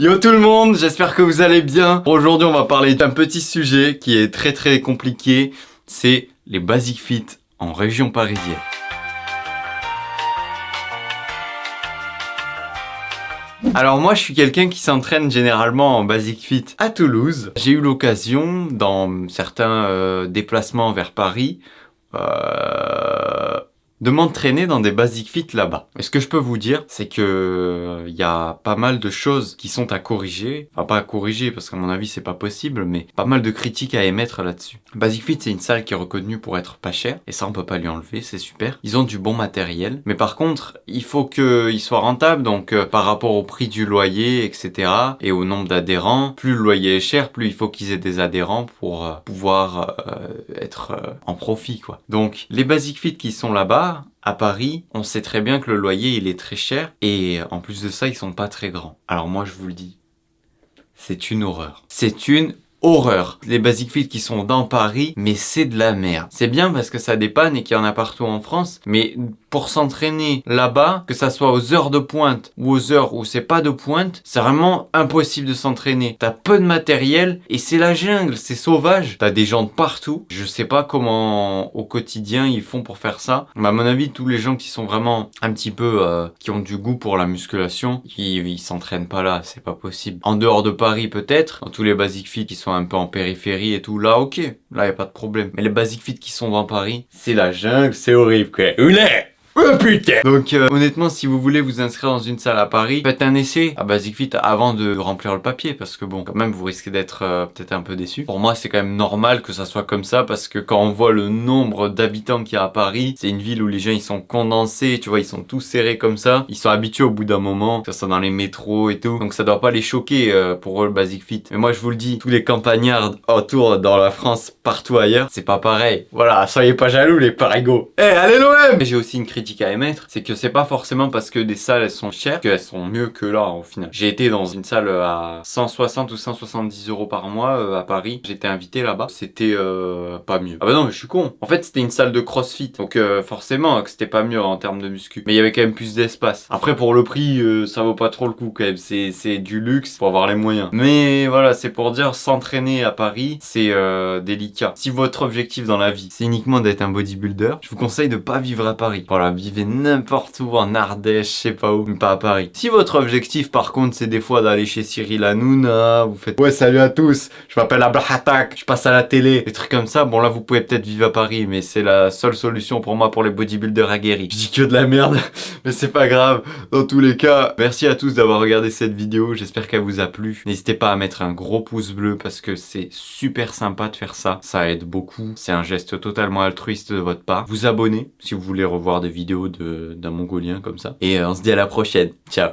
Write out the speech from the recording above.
Yo tout le monde, j'espère que vous allez bien. Aujourd'hui on va parler d'un petit sujet qui est très compliqué. C'est les Basic Fit en région parisienne. Alors moi je suis quelqu'un qui s'entraîne généralement en Basic Fit à Toulouse. J'ai eu l'occasion dans certains déplacements vers Paris de m'entraîner dans des Basic Fit là-bas. Et ce que je peux vous dire, c'est que y a pas mal de choses qui sont à corriger. Enfin, pas à corriger, parce qu'à mon avis, c'est pas possible, mais pas mal de critiques à émettre là-dessus. Basic Fit, c'est une salle qui est reconnue pour être pas chère, et ça, on peut pas lui enlever, c'est super. Ils ont du bon matériel, mais par contre, il faut qu'ils soient rentables, donc par rapport au prix du loyer, etc., et au nombre d'adhérents, plus le loyer est cher, plus il faut qu'ils aient des adhérents pour pouvoir être en profit, quoi. Donc, les Basic Fit qui sont là-bas, à Paris, on sait très bien que le loyer il est très cher et en plus de ça ils sont pas très grands. Alors moi je vous le dis, c'est une horreur. C'est une horreur. Les Basic Fit qui sont dans Paris, mais c'est de la merde. C'est bien parce que ça dépanne et qu'il y en a partout en France, mais pour s'entraîner là-bas, que ça soit aux heures de pointe ou aux heures où c'est pas de pointe, c'est vraiment impossible de s'entraîner. T'as peu de matériel et c'est la jungle, c'est sauvage. T'as des gens de partout. Je sais pas comment au quotidien ils font pour faire ça. Mais à mon avis, tous les gens qui sont vraiment un petit peu, qui ont du goût pour la musculation, ils s'entraînent pas là, c'est pas possible. En dehors de Paris peut-être, dans tous les Basic Fit qui sont un peu en périphérie et tout, là ok, là y a pas de problème. Mais les Basic Fit qui sont dans Paris, c'est la jungle, c'est horrible quoi. Oulé! Oh putain! Donc honnêtement, si vous voulez vous inscrire dans une salle à Paris, faites un essai à Basic Fit avant de remplir le papier, parce que bon, quand même vous risquez d'être peut-être un peu déçu. Pour moi c'est quand même normal que ça soit comme ça, parce que quand on voit le nombre d'habitants qu'il y a à Paris, c'est une ville où les gens ils sont condensés, tu vois, ils sont tous serrés comme ça, ils sont habitués au bout d'un moment, que ça soit dans les métros et tout, donc ça doit pas les choquer pour eux le Basic Fit. Mais moi je vous le dis, tous les campagnards autour dans la France, partout ailleurs, c'est pas pareil. Voilà, soyez pas jaloux les parigots. Eh, allez l'OM! J'ai aussi une critique à émettre, c'est que c'est pas forcément parce que des salles elles sont chères qu'elles sont mieux que là au final. J'ai été dans une salle à 160 ou 170 € par mois à Paris, j'étais invité là-bas, c'était pas mieux. Ah bah non mais je suis con, en fait c'était une salle de crossfit, donc forcément que c'était pas mieux en termes de muscu, mais il y avait quand même plus d'espace. Après pour le prix ça vaut pas trop le coup quand même, c'est du luxe pour avoir les moyens. Mais voilà, c'est pour dire s'entraîner à Paris c'est délicat. Si votre objectif dans la vie c'est uniquement d'être un bodybuilder, je vous conseille de pas vivre à Paris. Voilà, vivez n'importe où en Ardèche, je sais pas où, mais pas à Paris. Si votre objectif par contre c'est des fois d'aller chez Cyril Hanouna, vous faites ouais salut à tous, je m'appelle Ablahatak, je passe à la télé, des trucs comme ça, bon là vous pouvez peut-être vivre à Paris, mais c'est la seule solution pour moi pour les bodybuilders aguerris. Je dis que de la merde, mais c'est pas grave. Dans tous les cas, merci à tous d'avoir regardé cette vidéo, j'espère qu'elle vous a plu. N'hésitez pas à mettre un gros pouce bleu parce que c'est super sympa de faire ça, ça aide beaucoup, c'est un geste totalement altruiste de votre part. Vous abonner si vous voulez revoir des vidéos d'un Mongolien comme ça. Et on se dit à la prochaine. Ciao.